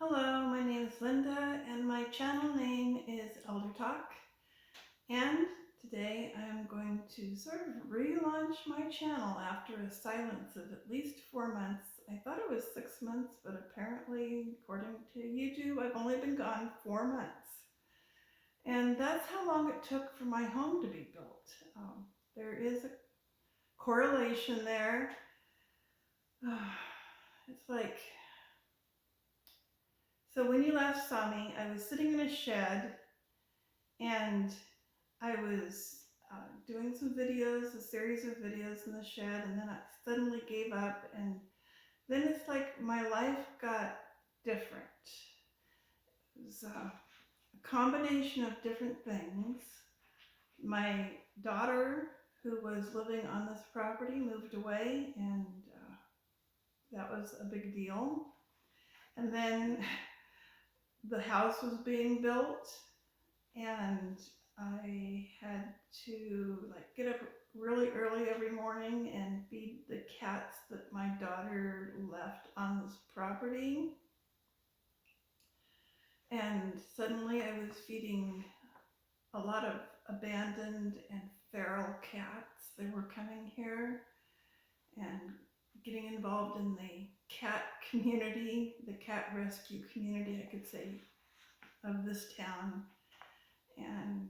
Hello, my name is Linda and my channel name is eldertalk, and today I am going to sort of relaunch my channel after a silence of at least 4 months. I thought it was 6 months, but apparently according to YouTube I've only been gone 4 months. And that's how long it took for my home to be built. There is a correlation there. It's like, so when you last saw me, I was sitting in a shed and I was doing some videos, a series of videos in the shed, and then I suddenly gave up, and then it's like my life got different. It was a combination of different things. My daughter, who was living on this property, moved away, and that was a big deal. And then the house was being built, and I had to get up really early every morning and feed the cats that my daughter left on this property. And suddenly I was feeding a lot of abandoned and feral cats. They were coming here and getting involved in the cat community, the cat rescue community, I could say, of this town. And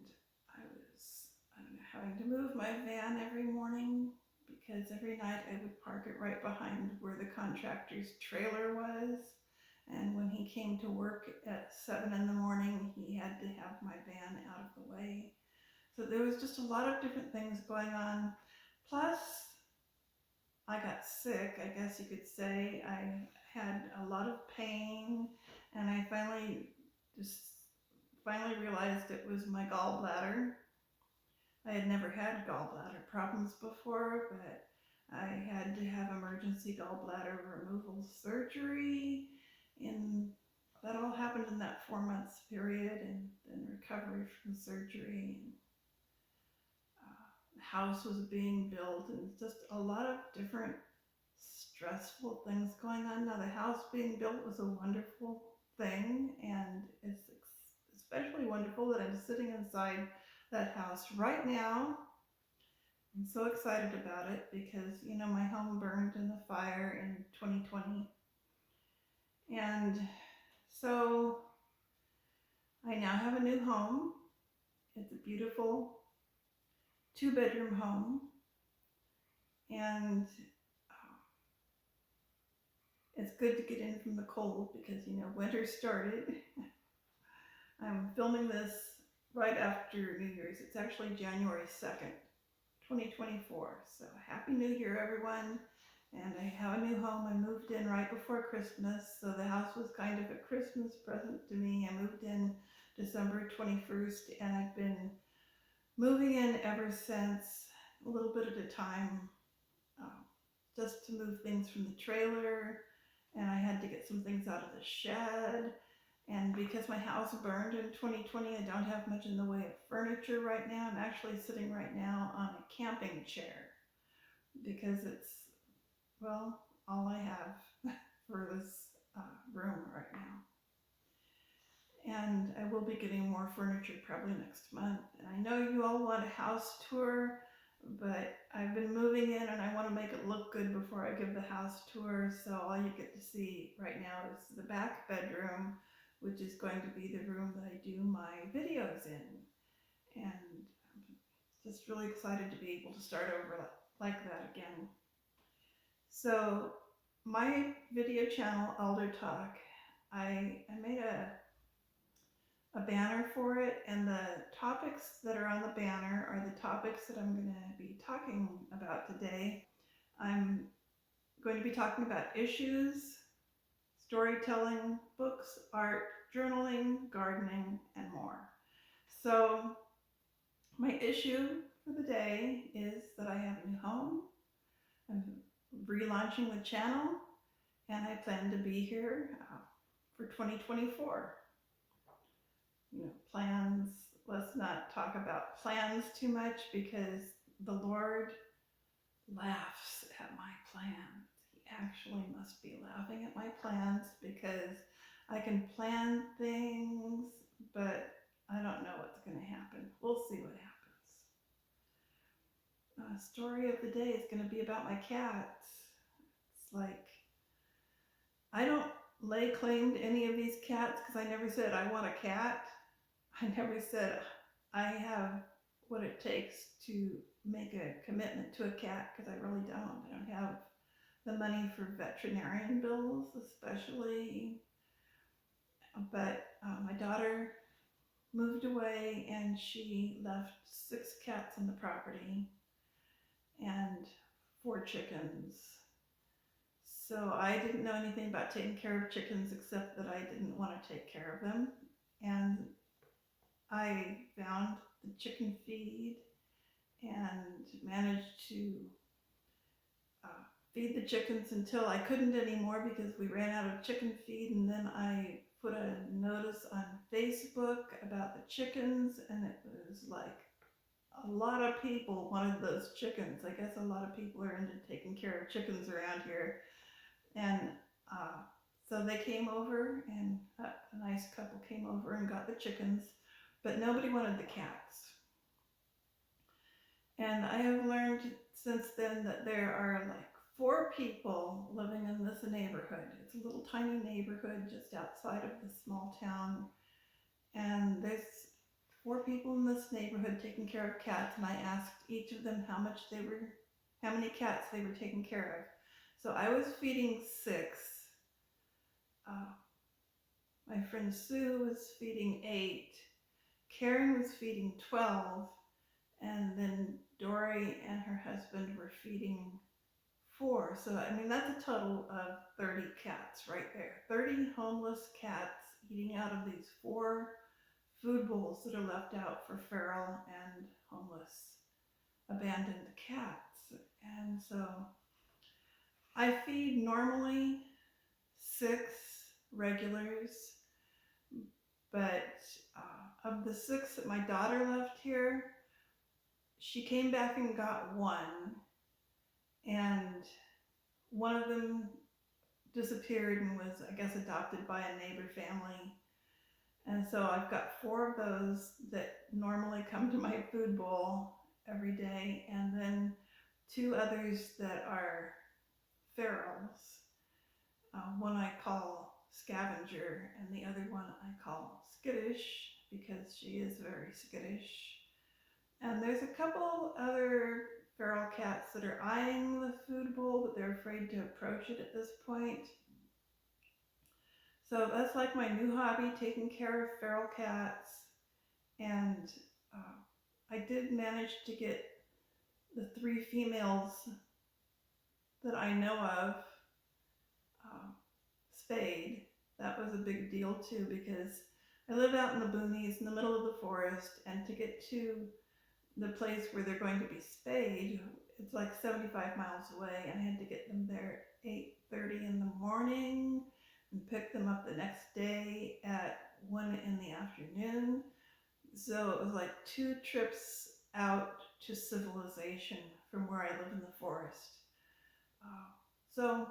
I was having to move my van every morning because every night I would park it right behind where the contractor's trailer was. And when he came to work at 7 in the morning, he had to have my van out of the way. So there was just a lot of different things going on. Plus, I got sick, I guess you could say. I had a lot of pain, and I finally realized it was my gallbladder. I had never had gallbladder problems before, but I had to have emergency gallbladder removal surgery, and that all happened in that 4 months period, and then recovery from surgery. And the house was being built, and just a lot of different stressful things going on. Now, the house being built was a wonderful thing, and it's especially wonderful that I'm sitting inside that house right now. I'm so excited about it because, my home burned in the fire in 2020. And so I now have a new home. It's a beautiful 2-bedroom home. And it's good to get in from the cold because, winter started. I'm filming this right after New Year's. It's actually January 2nd, 2024. So Happy New Year, everyone. And I have a new home. I moved in right before Christmas, so the house was kind of a Christmas present to me. I moved in December 21st, and I've been moving in ever since, a little bit at a time, just to move things from the trailer, and I had to get some things out of the shed. And because my house burned in 2020, I don't have much in the way of furniture right now. I'm actually sitting right now on a camping chair because it's, well, all I have for this room right now. And I will be getting more furniture probably next month. And I know you all want a house tour, but I've been moving in and I want to make it look good before I give the house tour. So all you get to see right now is the back bedroom, which is going to be the room that I do my videos in. And I'm just really excited to be able to start over like that again. So my video channel, eldertalk, I made a banner for it, and the topics that are on the banner are the topics that I'm going to be talking about today. I'm going to be talking about issues, storytelling, books, art, journaling, gardening, and more. So my issue for the day is that I have a new home. I'm relaunching the channel, and I plan to be here for 2024. Plans, let's not talk about plans too much because the Lord laughs at my plans. He actually must be laughing at my plans because I can plan things, but I don't know what's going to happen. We'll see what happens. Story of the day is going to be about my cats. It's like, I don't lay claim to any of these cats because I never said I want a cat. I never said I have what it takes to make a commitment to a cat because I really don't. I don't have the money for veterinarian bills, especially. But my daughter moved away and she left 6 cats on the property and 4 chickens. So I didn't know anything about taking care of chickens except that I didn't want to take care of them. And I found the chicken feed and managed to feed the chickens until I couldn't anymore because we ran out of chicken feed. And then I put a notice on Facebook about the chickens, and it was like a lot of people wanted those chickens. I guess a lot of people are into taking care of chickens around here. And so they came over, and a nice couple came over and got the chickens, but nobody wanted the cats. And I have learned since then that there are like 4 people living in this neighborhood. It's a little tiny neighborhood just outside of the small town. And there's 4 people in this neighborhood taking care of cats, and I asked each of them how many cats they were taking care of. So I was feeding 6. My friend Sue was feeding 8. Karen was feeding 12. And then Dory and her husband were feeding 4. So, I mean, that's a total of 30 cats right there. 30 homeless cats eating out of these 4 food bowls that are left out for feral and homeless abandoned cats. And so I feed normally 6 regulars, but of the 6 that my daughter left here, she came back and got 1, and one of them disappeared and was, I guess, adopted by a neighbor family. And so I've got 4 of those that normally come to my food bowl every day, and then 2 others that are ferals. One I call Scavenger, and the other one I call Skittish because she is very skittish. And there's a couple other feral cats that are eyeing the food bowl, but they're afraid to approach it at this point. So that's like my new hobby, taking care of feral cats. And I did manage to get the 3 females that I know of spayed. That was a big deal too, because I live out in the boonies in the middle of the forest, and to get to the place where they're going to be spayed, it's like 75 miles away, and I had to get them there at 8:30 in the morning and pick them up the next day at 1 in the afternoon. So it was like 2 trips out to civilization from where I live in the forest. So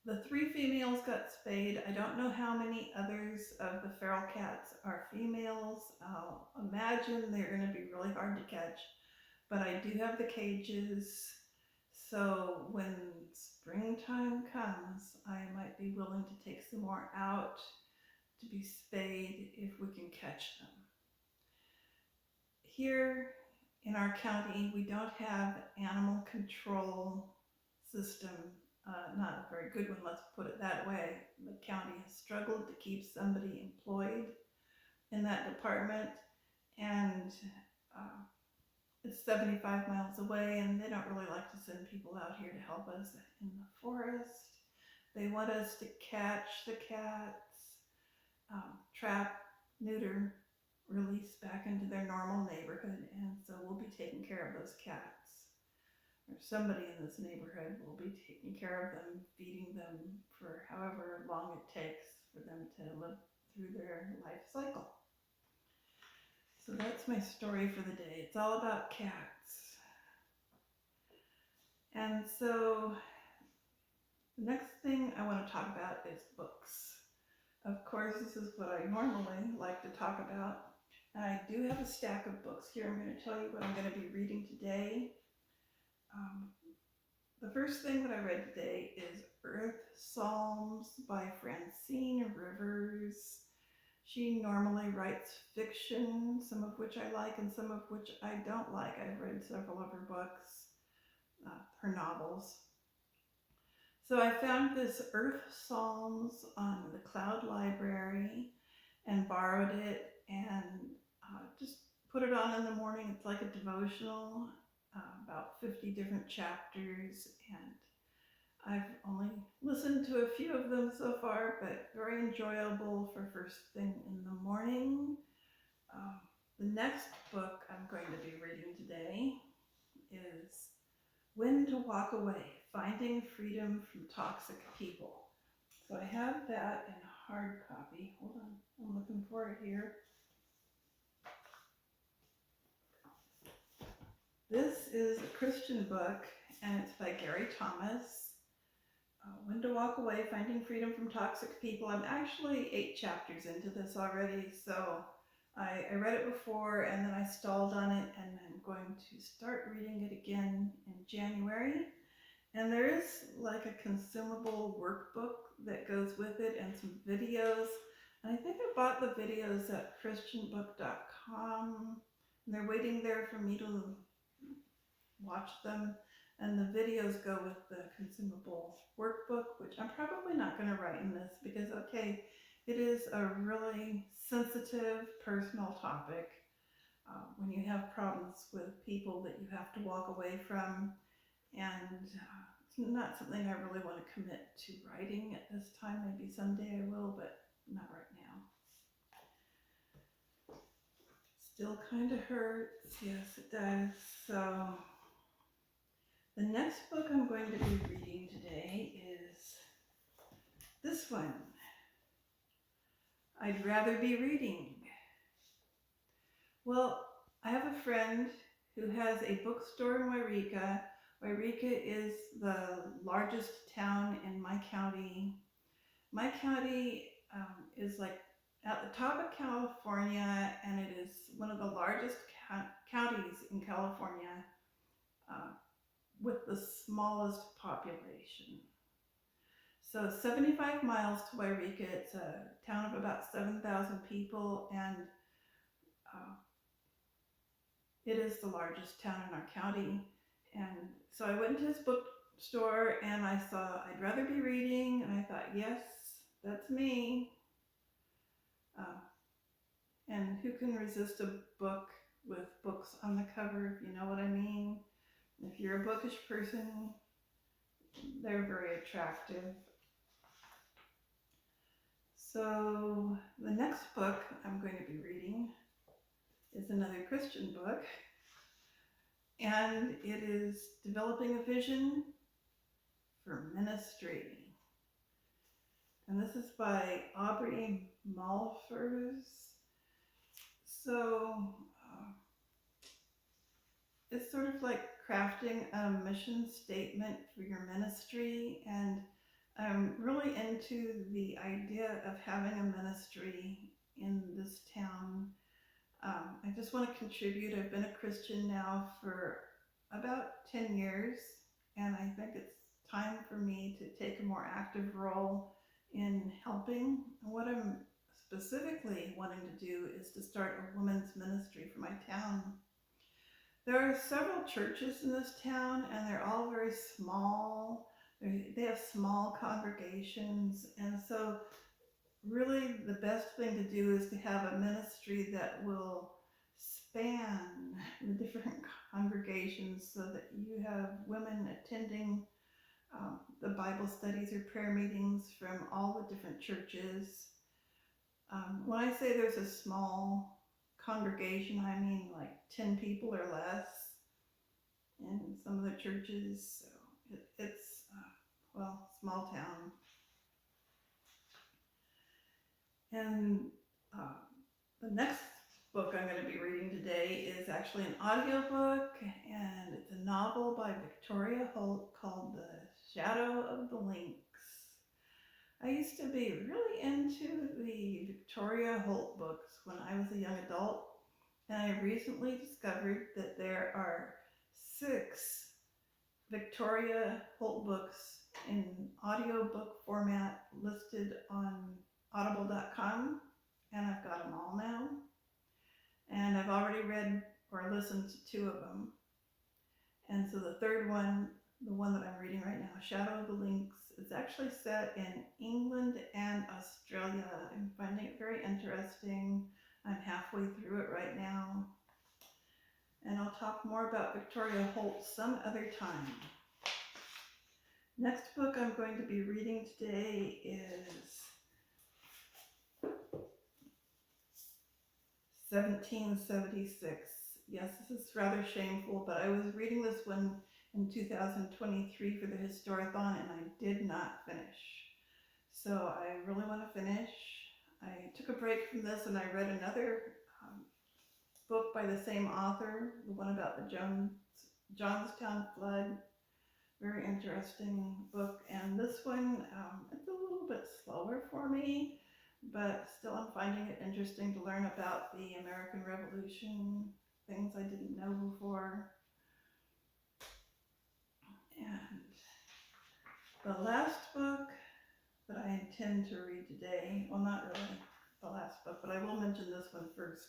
the 3 females got spayed. I don't know how many others of the feral cats are females. I'll imagine they're going to be really hard to catch, but I do have the cages. So when springtime comes, I might be willing to take some more out to be spayed if we can catch them. Here in our county, we don't have animal control system. Not a very good one, let's put it that way. The county has struggled to keep somebody employed in that department, and it's 75 miles away, and they don't really like to send people out here to help us in the forest. They want us to catch the cats, trap, neuter, release back into their normal neighborhood, and so we'll be taking care of those cats. Or somebody in this neighborhood will be taking care of them, feeding them for however long it takes for them to live through their life cycle. So that's my story for the day. It's all about cats. And so The next thing I want to talk about is books. Of course, this is what I normally like to talk about. I do have a stack of books here. I'm going to tell you what I'm going to be reading today. Um, the first thing that I read today is Earth Psalms by Francine Rivers. She normally writes fiction, some of which I like and some of which I don't like. I've read several of her books, her novels. So I found this Earth Psalms on the Cloud Library and borrowed it and just put it on in the morning. It's like a devotional, about 50 different chapters, and I've only listened to a few of them so far, but very enjoyable for first thing in the morning. Um, the next book I'm going to be reading today is When to Walk Away, Finding Freedom from Toxic People. So I have that in hard copy. Hold on, I'm looking for it here. This is a Christian book, and it's by Gary Thomas. When to Walk Away, Finding Freedom from Toxic People. I'm actually 8 chapters into this already, so I read it before and then I stalled on it, and I'm going to start reading it again in January. And there is like a consumable workbook that goes with it and some videos. And I think I bought the videos at christianbook.com, and they're waiting there for me to watch them. And the videos go with the consumable workbook, which I'm probably not going to write in this because, okay, it is a really sensitive, personal topic. When you have problems with people that you have to walk away from, and it's not something I really want to commit to writing at this time. Maybe someday I will, but not right now. Still kind of hurts. Yes, it does. So the next book I'm going to be reading today is this one. I'd Rather Be Reading. Well, I have a friend who has a bookstore in Wairika. Wairika is the largest town in my county. My county is like at the top of California, and it is one of the largest counties in California with the smallest population. So 75 miles to Wairika. It's a town of about 7,000 people, and it is the largest town in our county. And so I went to his bookstore and I saw I'd Rather Be Reading, and I thought, yes, that's me. And who can resist a book with books on the cover, if you know what I mean? If you're a bookish person, they're very attractive. So the next book I'm going to be reading is another Christian book, and it is Developing a Vision for Ministry. And this is by Aubrey Malphurs. So it's sort of like crafting a mission statement for your ministry, and I'm really into the idea of having a ministry in this town. I just want to contribute. I've been a Christian now for about 10 years, and I think it's time for me to take a more active role in helping. What I'm specifically wanting to do is to start a women's ministry for my town. There are several churches in this town, and they're all very small. They have small congregations, and so really the best thing to do is to have a ministry that will span the different congregations so that you have women attending the Bible studies or prayer meetings from all the different churches. When I say there's a small congregation, I mean like 10 people or less in some of the churches. So it's, small town. And the next book I'm going to be reading today is actually an audiobook, and it's a novel by Victoria Holt called The Shadow of the Lynx. I used to be really into the Victoria Holt books when I was a young adult, and I recently discovered that there are 6 Victoria Holt books in audiobook format listed on audible.com, and I've got them all now. And I've already read or listened to 2 of them. And so the third one, the one that I'm reading right now, Shadow of the Lynx, is actually set in England and Australia. I'm finding it very interesting. I'm halfway through it right now. And I'll talk more about Victoria Holt some other time. Next book I'm going to be reading today is 1776. Yes, this is rather shameful, but I was reading this one in 2023 for the Historathon and I did not finish. So I really want to finish. I took a break from this and I read another book by the same author, the one about the Johnstown flood. Very interesting book. And this one, it's a little bit slower for me, but still I'm finding it interesting to learn about the American Revolution, things I didn't know before. And the last book that I intend to read today, well, not really the last book, but I will mention this one first.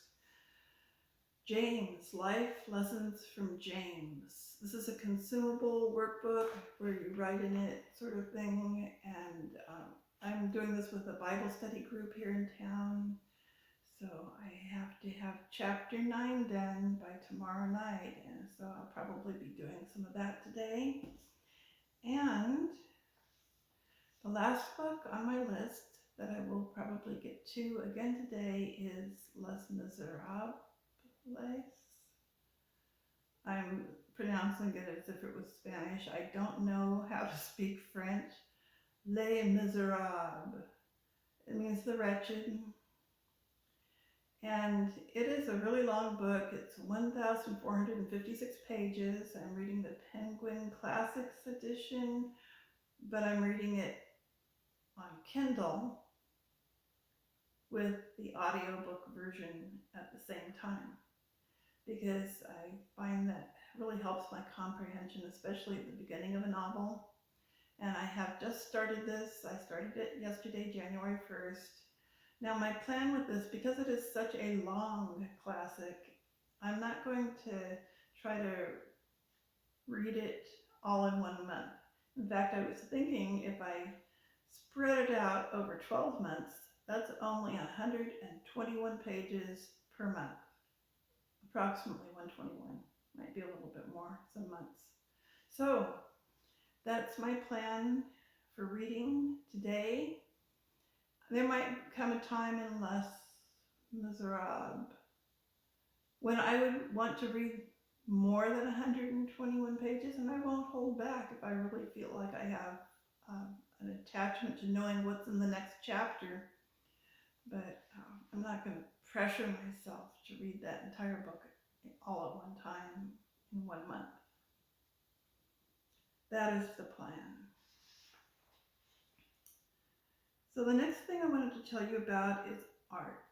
James, Life Lessons from James. This is a consumable workbook where you write in it sort of thing, and I'm doing this with a Bible study group here in town, so I have to have chapter 9 done by tomorrow night, and so I'll probably be doing some of that today. And the last book on my list that I will probably get to again today is Les Misérables. I'm pronouncing it as if it was Spanish. I don't know how to speak French. Les Misérables. It means the wretched. And it is a really long book. It's 1,456 pages. I'm reading the Penguin Classics edition, but I'm reading it on Kindle with the audiobook version at the same time, because I find that really helps my comprehension, especially at the beginning of a novel. And I have just started this. I started it yesterday, January 1st. Now my plan with this, because it is such a long classic, I'm not going to try to read it all in 1 month. In fact, I was thinking if I spread it out over 12 months, that's only 121 pages per month. Approximately 121, might be a little bit more some months. So that's my plan for reading today. There might come a time in Les Misérables when I would want to read more than 121 pages, and I won't hold back if I really feel like I have an attachment to knowing what's in the next chapter. But I'm not going to pressure myself to read that entire book all at one time in 1 month. That is the plan. So the next thing I wanted to tell you about is art.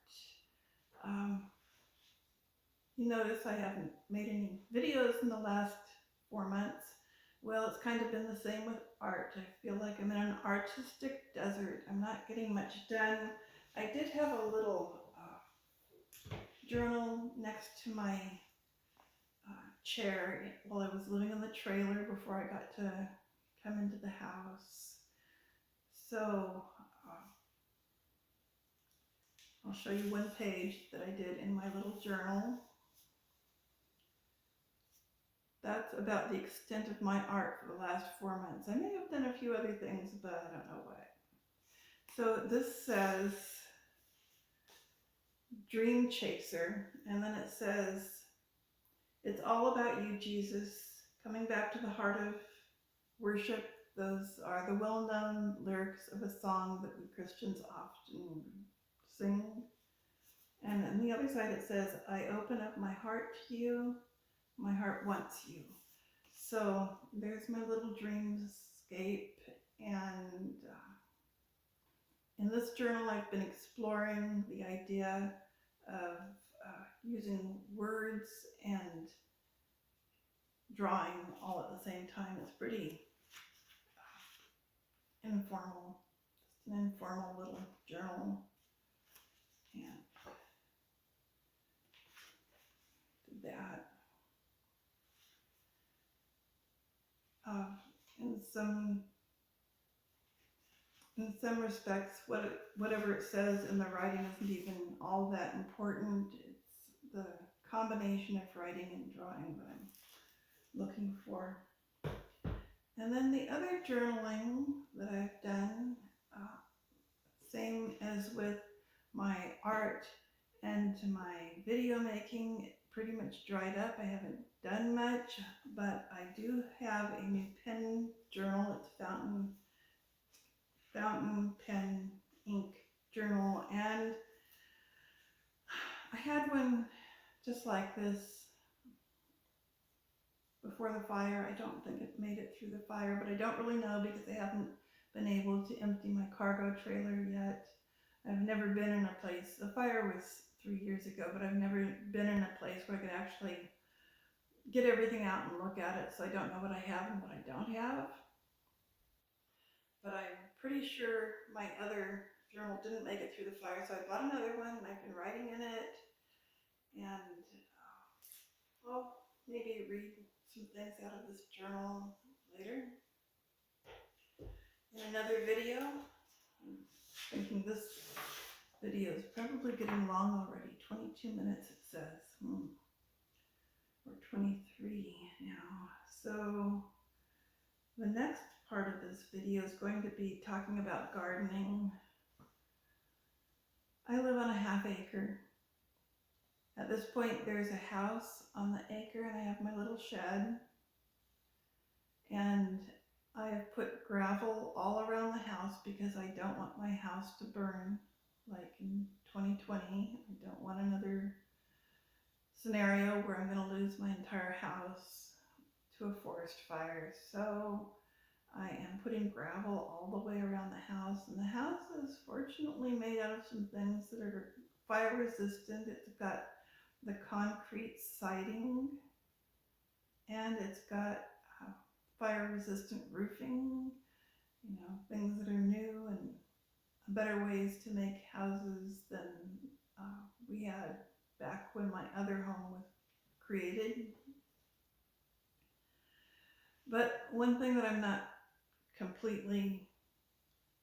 You notice I haven't made any videos in the last 4 months. Well, it's kind of been the same with art. I feel like I'm in an artistic desert. I'm not getting much done. I did have a little journal next to my chair while I was living in the trailer before I got to come into the house. So I'll show you one page that I did in my little journal. That's about the extent of my art for the last 4 months. I may have done a few other things, but I don't know what. So this says Dream Chaser, and then it says, it's all about you, Jesus, coming back to the heart of worship. Those are the well-known lyrics of a song that we Christians often sing. And on the other side it says, I open up my heart to you, my heart wants you. So there's my little dreamscape, and in this journal, I've been exploring the idea of using words and drawing all at the same time. It's pretty informal. Just an informal little journal. And did that. In some respects, whatever it says in the writing isn't even all that important. It's the combination of writing and drawing that I'm looking for. And then the other journaling that I've done, same as with my art and my video making, it pretty much dried up. I haven't done much, but I do have a new pen journal. It's fountain pen ink journal, and I had one just like this before the fire. I don't think it made it through the fire, but I don't really know because I haven't been able to empty my cargo trailer yet. I've never been in a place, the fire was 3 years ago, but I've never been in a place where I could actually get everything out and look at it, so I don't know what I have and what I don't have. But I'm pretty sure my other journal didn't make it through the fire, so I bought another one and I've been writing in it, and I'll maybe read some things out of this journal later in another video. I'm thinking this video is probably getting long already. 22 minutes it says. Or 23 now. So the next part of this video is going to be talking about gardening. I live on a half acre. At this point there's a house on the acre and I have my little shed. And I have put gravel all around the house because I don't want my house to burn like in 2020. I don't want another scenario where I'm going to lose my entire house to a forest fire. So I am putting gravel all the way around the house, and the house is fortunately made out of some things that are fire resistant. It's got the concrete siding, and it's got fire resistant roofing, you know, things that are new and better ways to make houses than we had back when my other home was created. But one thing that I'm not completely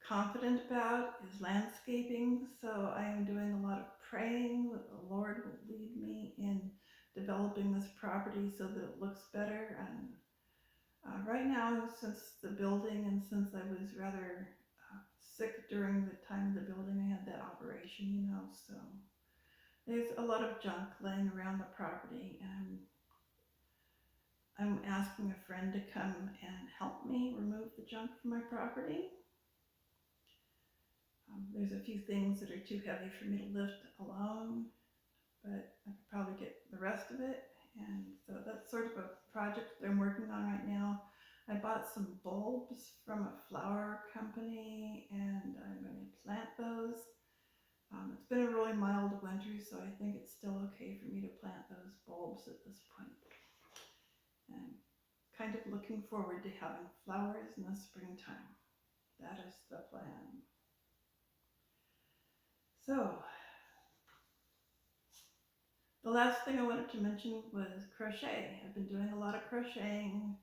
confident about is landscaping, so I am doing a lot of praying that the Lord will lead me in developing this property so that it looks better. And right now, since the building and since I was rather sick during the time of the building, I had that operation, you know, so there's a lot of junk laying around the property, and I'm asking a friend to come and help me remove the junk from my property. There's a few things that are too heavy for me to lift alone, but I could probably get the rest of it. And so that's sort of a project that I'm working on right now. I bought some bulbs from a flower company and I'm going to plant those. It's been a really mild winter, so I think it's still okay for me to plant those bulbs at this point. And kind of looking forward to having flowers in the springtime. That is the plan. So, the last thing I wanted to mention was crochet. I've been doing a lot of crocheting.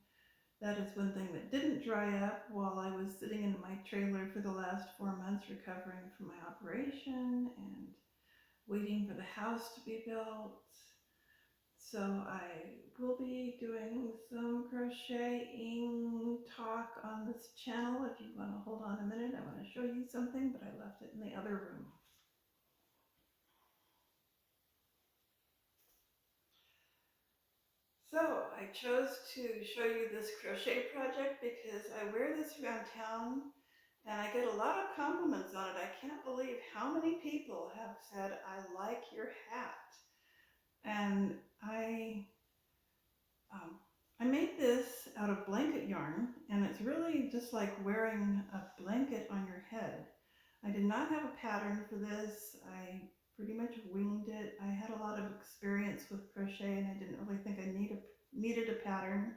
That is one thing that didn't dry up while I was sitting in my trailer for the last 4 months recovering from my operation and waiting for the house to be built. So I will be doing some crocheting talk on this channel. If you want to hold on a minute, I want to show you something, but I left it in the other room. So I chose to show you this crochet project because I wear this around town and I get a lot of compliments on it. I can't believe how many people have said, "I like your hat." And I made this out of blanket yarn, and it's really just like wearing a blanket on your head. I did not have a pattern for this. I pretty much winged it. I had a lot of experience with crochet and I didn't really think I needed a pattern.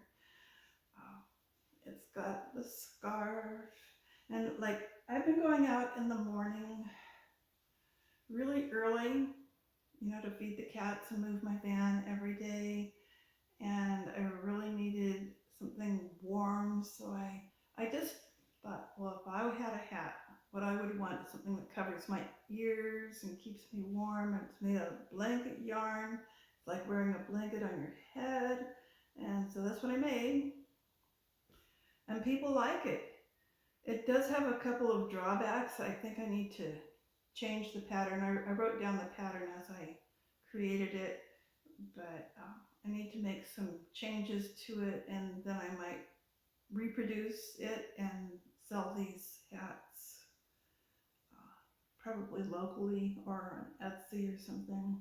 It's got the scarf and like I've been going out in the morning really early, to feed the cats and move my van every day. And I really needed something warm, so I just thought, well, if I had a hat, what I would want is something that covers my ears and keeps me warm. It's made out of blanket yarn. It's like wearing a blanket on your head. And so that's what I made. And people like it. It does have a couple of drawbacks. I think I need to change the pattern. I wrote down the pattern as I created it, but I need to make some changes to it, and then I might reproduce it and sell these hats, probably locally or on Etsy or something.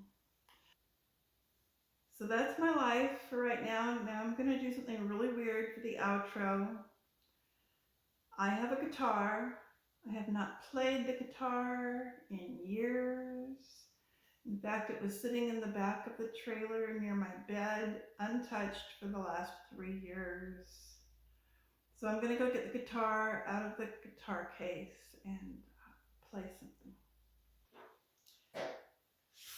So that's my life for right now. Now I'm going to do something really weird for the outro. I have a guitar. I have not played the guitar in years. In fact, it was sitting in the back of the trailer near my bed, untouched for the last 3 years. So I'm going to go get the guitar out of the guitar case and play something.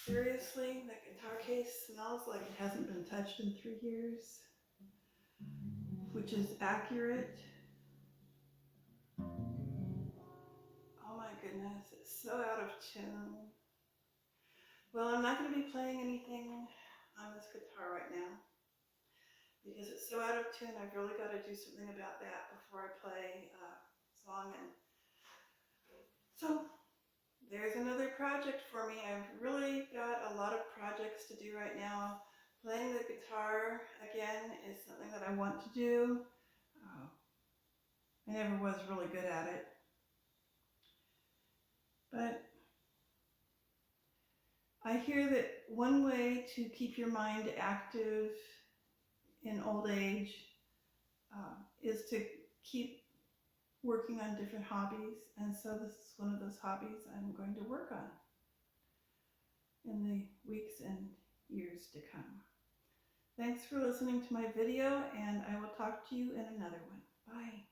Seriously, the guitar case smells like it hasn't been touched in 3 years, which is accurate. Oh my goodness, it's so out of tune. Well, I'm not going to be playing anything on this guitar right now because it's so out of tune. I've really got to do something about that before I play a song. And so there's another project for me. I've really got a lot of projects to do right now. Playing the guitar again is something that I want to do. I never was really good at it. But I hear that one way to keep your mind active in old age is to keep working on different hobbies. And so this is one of those hobbies I'm going to work on in the weeks and years to come. Thanks for listening to my video, and I will talk to you in another one. Bye.